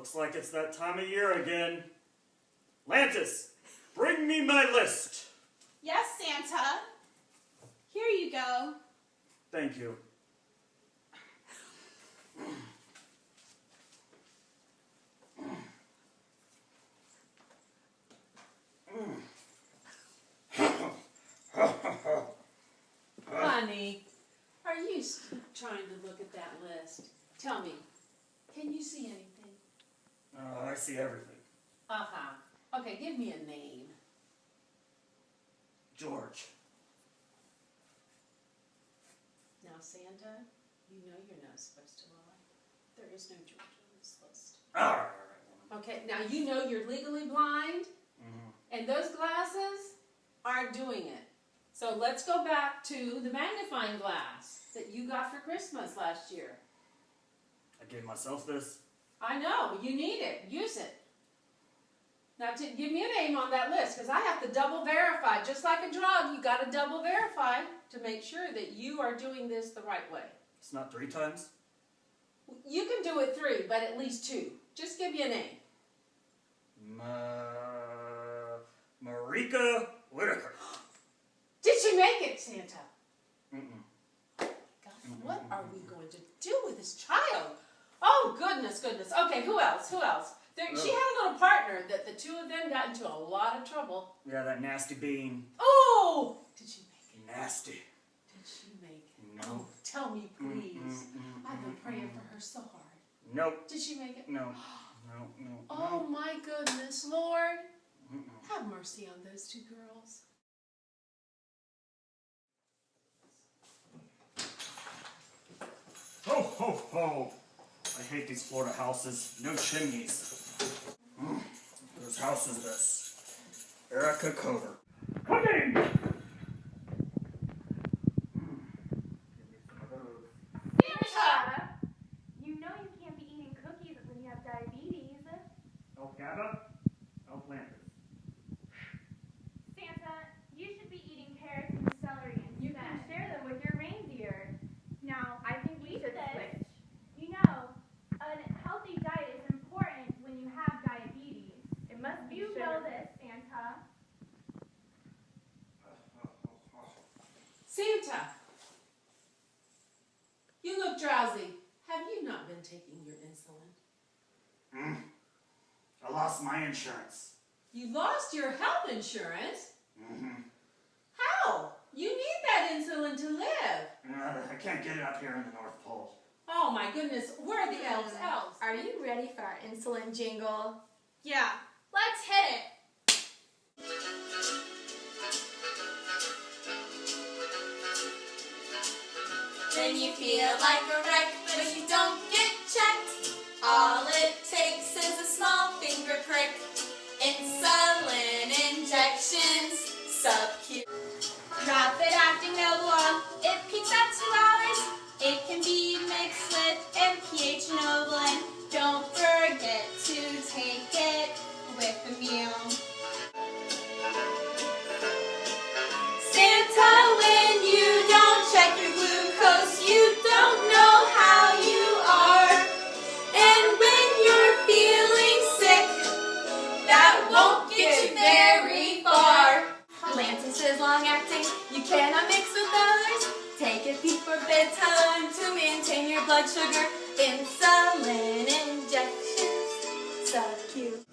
Looks like it's that time of year again. Lantis, bring me my list. Yes, Santa. Here you go. Thank you. Honey, are you trying to look at that list? Tell me, can you see anything? I see everything. Uh-huh. Okay, give me a name. George. Now, Santa, you know you're not supposed to lie. There is no George on this list. All right. Okay, now you know you're legally blind, and those glasses aren't doing it. So let's go back to the magnifying glass that you got for Christmas last year. I gave myself this. I know, you need it. Use it. Now, give me a name on that list, because I have to double verify. Just like a drug, you got to double verify to make sure that you are doing this the right way. It's not 3 times? You can do it 3, but at least 2. Just give me a name. Marika Whitaker. Did she make it, Santa? Mm-mm. God, what are we going to do with this child? Oh, goodness. Okay, who else? She had a little partner that the two of them got into a lot of trouble. Yeah, that nasty bean. Oh! Did she make it? Nasty. Did she make it? No. Oh, tell me, please. I've been praying for her so hard. Nope. Did she make it? No. Oh, my goodness, Lord. Have mercy on those 2 girls. Ho, ho, ho. I hate these Florida houses. No chimneys. Whose house is this? Erica Cover. Cooking! Santa! You know you can't be eating cookies when you have diabetes. El Gaba? El Plantis. Santa, you should be eating carrots and celery instead. You can share them with your reindeer. Now, I think we should switch. You know, a healthy diet is important when you have diabetes. It must be You know this, Santa. Santa, you look drowsy. Have you not been taking your insulin? I lost my insurance. You lost your health insurance? How? You need that insulin to live. I can't get it up here in the North Pole. Oh my goodness, where are the elves? Are you ready for our insulin jingle? Yeah, let's hit it. When you feel like a wreck, but you don't get checked, all it takes is a small finger prick. Insulin injections, sub-Q. Rapid acting no long. It peaks at 2 hours. It can be mixed with MPH Novolin. Don't forget to take it with a meal. Santa, when you don't check your glucose, you don't know how you are. And when you're feeling sick, that won't get you very far. Lantis is long-acting, you cannot mix with others. Take it before bedtime to maintain your blood sugar. Insulin injections, sub-Q.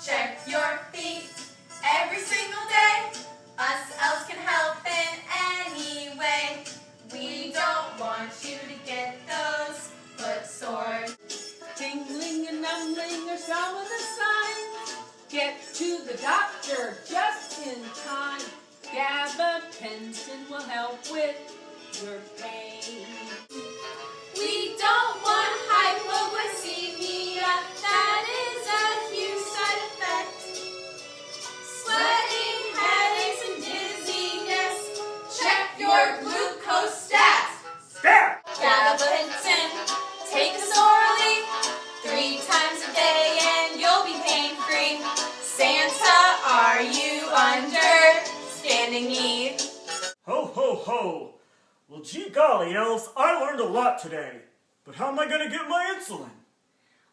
Check your feet every single day. Us elves can help in any way. We don't want you to get those foot sores. Tingling and numbling are some of the signs. Get to the doctor just in time. Gabapentin will help with your pain. We don't want hypoglycemia. That is a huge side effect. Sweating, headaches, and dizziness. Check your glucose stats. Stat! Gabapentin, take this orally 3 times a day and you'll be pain-free. Santa, are you understanding me? Ho, ho, ho. Well, gee golly, elves, I learned a lot today. But how am I going to get my insulin?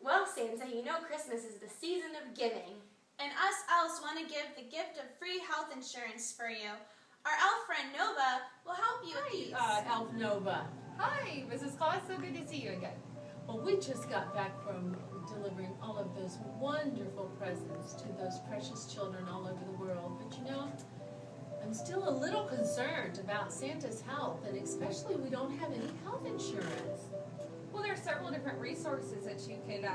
Well, Santa, you know Christmas is the season of giving. And us elves want to give the gift of free health insurance for you. Our elf friend Nova will help you with these. Elf Nova. Hi, Mrs. Claus. So good to see you again. Well, we just got back from delivering all of those wonderful presents to those precious children all over the world. But you know, I'm still a little concerned about Santa's health, and especially we don't have any health insurance. Well, there are several different resources that you can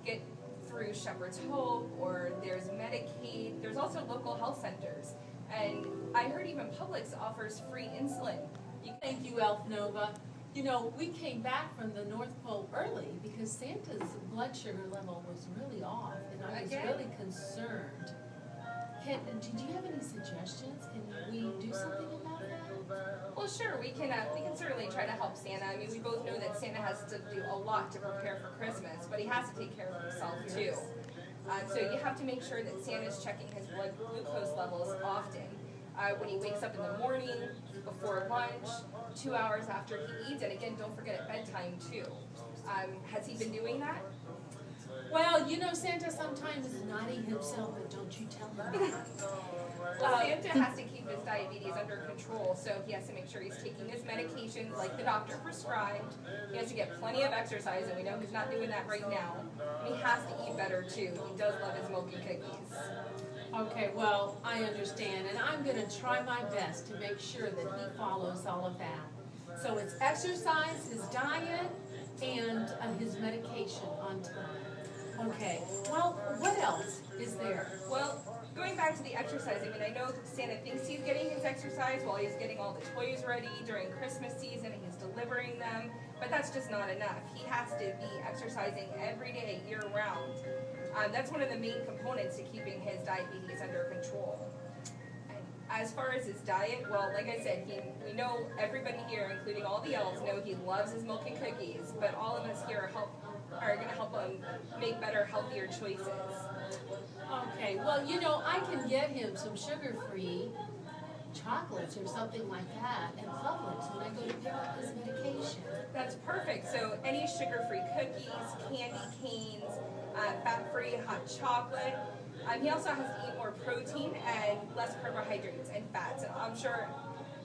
get through Shepherd's Hope, or there's Medicaid. There's also local health centers. And I heard even Publix offers free insulin. Thank you, Elf Nova. You know, we came back from the North Pole early because Santa's blood sugar level was really off, and I was really concerned. Did you have any suggestions? Can we do something about that? Well, sure, we can certainly try to help Santa. I mean, we both know that Santa has to do a lot to prepare for Christmas, but he has to take care of himself too. So you have to make sure that Santa's checking his blood glucose levels often. When he wakes up in the morning, before lunch, 2 hours after he eats, and again, don't forget at bedtime too. Has he been doing that? Well, you know, Santa sometimes is naughty himself, but don't you tell him that. Well, Santa has to keep his diabetes under control, so he has to make sure he's taking his medications like the doctor prescribed. He has to get plenty of exercise, and we know he's not doing that right now. And he has to eat better too. He does love his milk and cookies. Okay, well, I understand, and I'm going to try my best to make sure that he follows all of that. So it's exercise, his diet, and his medication on time. Okay, well, what else is there? Well, going back to the exercise, I mean, I know Santa thinks he's getting his exercise while he's getting all the toys ready during Christmas season and he's delivering them, but that's just not enough. He has to be exercising every day, year-round. That's one of the main components to keeping his diabetes under control. And as far as his diet, well, like I said, we know everybody here, including all the elves, know he loves his milk and cookies, but all of us here are going to help him make better, healthier choices. Okay, well, you know, I can get him some sugar-free chocolates or something like that at Publix when I go to pick up his medication. That's perfect. So any sugar-free cookies, candy canes, fat-free hot chocolate. He also has to eat more protein and less carbohydrates and fats. And I'm sure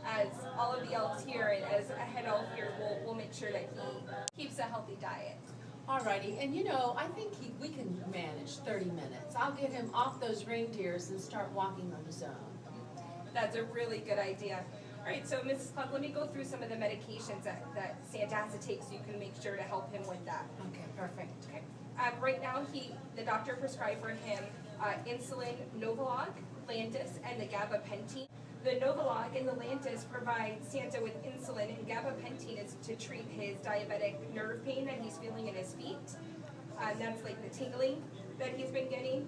as all of the elves here and as a head elf here, we'll make sure that he keeps a healthy diet. Alrighty, and you know, I think we can manage 30 minutes. I'll get him off those reindeers and start walking on his own. That's a really good idea. All right, so Mrs. Clark, let me go through some of the medications that Santa has to take so you can make sure to help him with that. Okay, perfect. Okay. Right now, the doctor prescribed for him insulin, Novolog, Lantus, and the gabapentin. The Novolog and the Lantus provide Santa with insulin, and gabapentin is to treat his diabetic nerve pain that he's feeling in his feet. That's like the tingling that he's been getting.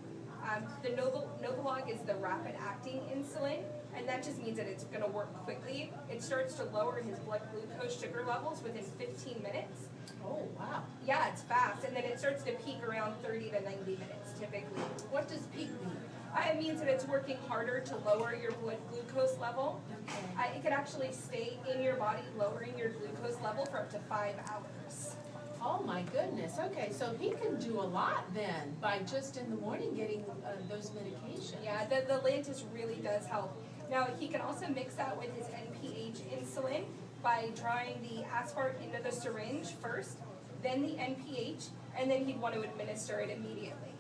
The Novolog is the rapid-acting insulin, and that just means that it's going to work quickly. It starts to lower his blood glucose sugar levels within 15 minutes. Oh, wow. Yeah, it's fast, and then it starts to peak around 30 to 90 minutes, typically. What does peak mean? It means that it's working harder to lower your blood glucose level. Okay. It can actually stay in your body, lowering your glucose level for up to 5 hours. Oh my goodness. Okay, so he can do a lot then by just in the morning getting those medications. Yeah, the Lantus really does help. Now, he can also mix that with his NPH insulin by drawing the aspart into the syringe first, then the NPH, and then he'd want to administer it immediately.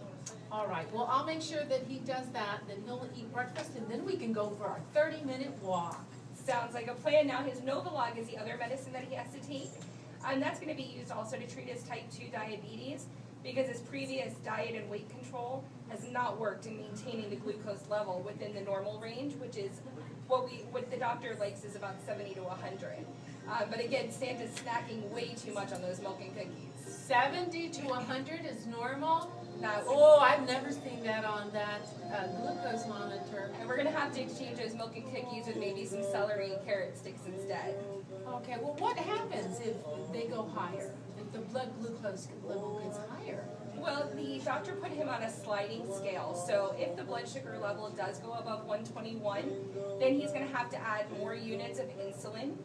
All right, well, I'll make sure that he does that, then he'll eat breakfast, and then we can go for our 30-minute walk. Sounds like a plan. Now, his Novolog is the other medicine that he has to take. And that's going to be used also to treat his type 2 diabetes because his previous diet and weight control has not worked in maintaining the glucose level within the normal range, which is what the doctor likes is about 70 to 100. But again, Santa's snacking way too much on those milk and cookies. 70 to 100 is normal? That's Oh, I've never seen that on that glucose monitor. And we're going to have to exchange those milk and cookies with maybe some celery and carrot sticks instead. Okay, well, what happens if they go higher, if the blood glucose level gets higher? Well, the doctor put him on a sliding scale. So if the blood sugar level does go above 121, then he's going to have to add more units of insulin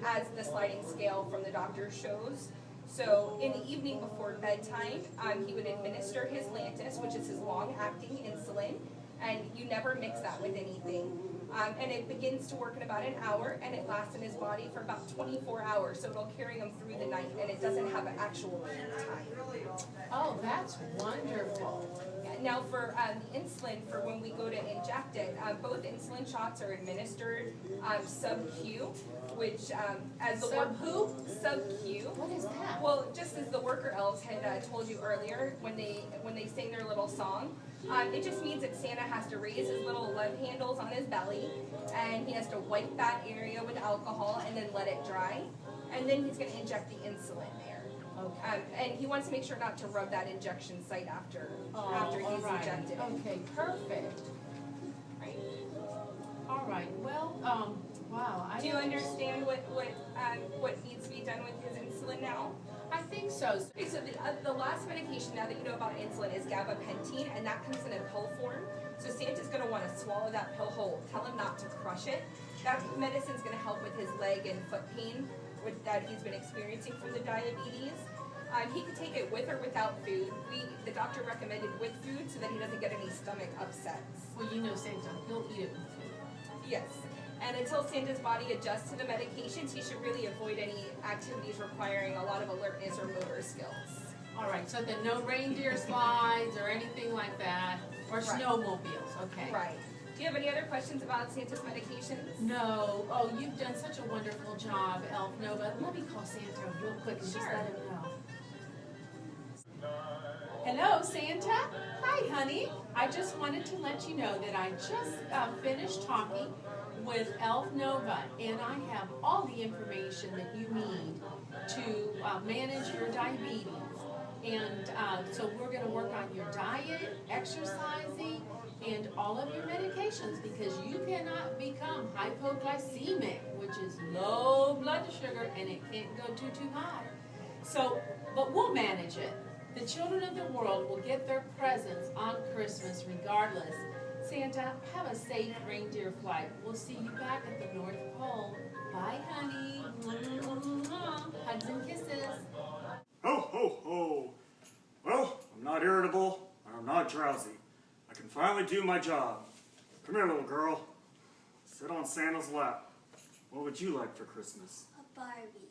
as the sliding scale from the doctor shows. So in the evening before bedtime, he would administer his Lantus, which is his long-acting insulin, and you never mix that with anything. And it begins to work in about an hour, and it lasts in his body for about 24 hours, so it'll carry him through the night, and it doesn't have an actual peak time. Oh, that's wonderful. Now for the insulin, for when we go to inject it, both insulin shots are administered sub-Q, which as the Sub-who? Sub-Q. What is that? Well, just as the worker elves had told you earlier when they sing their little song, it just means that Santa has to raise his little love handles on his belly, and he has to wipe that area with alcohol and then let it dry, and then he's going to inject the insulin there. Okay. And he wants to make sure not to rub that injection site after he's right. injected. Okay, perfect. Right. All right. Well, wow. Do you understand what needs to be done with his insulin now? I think so. Okay, so the last medication now that you know about insulin is gabapentin, and that comes in a pill form. So Santa's going to want to swallow that pill whole. Tell him not to crush it. That medicine's going to help with his leg and foot pain that he's been experiencing from the diabetes. He could take it with or without food. The doctor recommended with food so that he doesn't get any stomach upsets. Well, you know Santa, he'll eat it with food. Yes. And until Santa's body adjusts to the medications, he should really avoid any activities requiring a lot of alertness or motor skills. All right, so then no reindeer slides or anything like that, or Right. snowmobiles, okay. Right. Do you have any other questions about Santa's medications? No. Oh, you've done such a wonderful job, Elf Nova. Let me call Santa real quick and just Sure. let him know. Hello, Santa. Hi, honey. I just wanted to let you know that I just finished talking with Elf Nova, and I have all the information that you need to manage your diabetes. And so we're going to work on your diet, exercising, and all of your medications, because you cannot become hypoglycemic, which is low blood sugar, and it can't go too high. So, but we'll manage it. The children of the world will get their presents on Christmas regardless. Santa, have a safe reindeer flight. We'll see you back at the North Pole. Bye, honey. Hugs and kisses. Ho, ho, ho. Well, I'm not irritable, and I'm not drowsy. I can finally do my job. Come here, little girl. Sit on Santa's lap. What would you like for Christmas? A Barbie.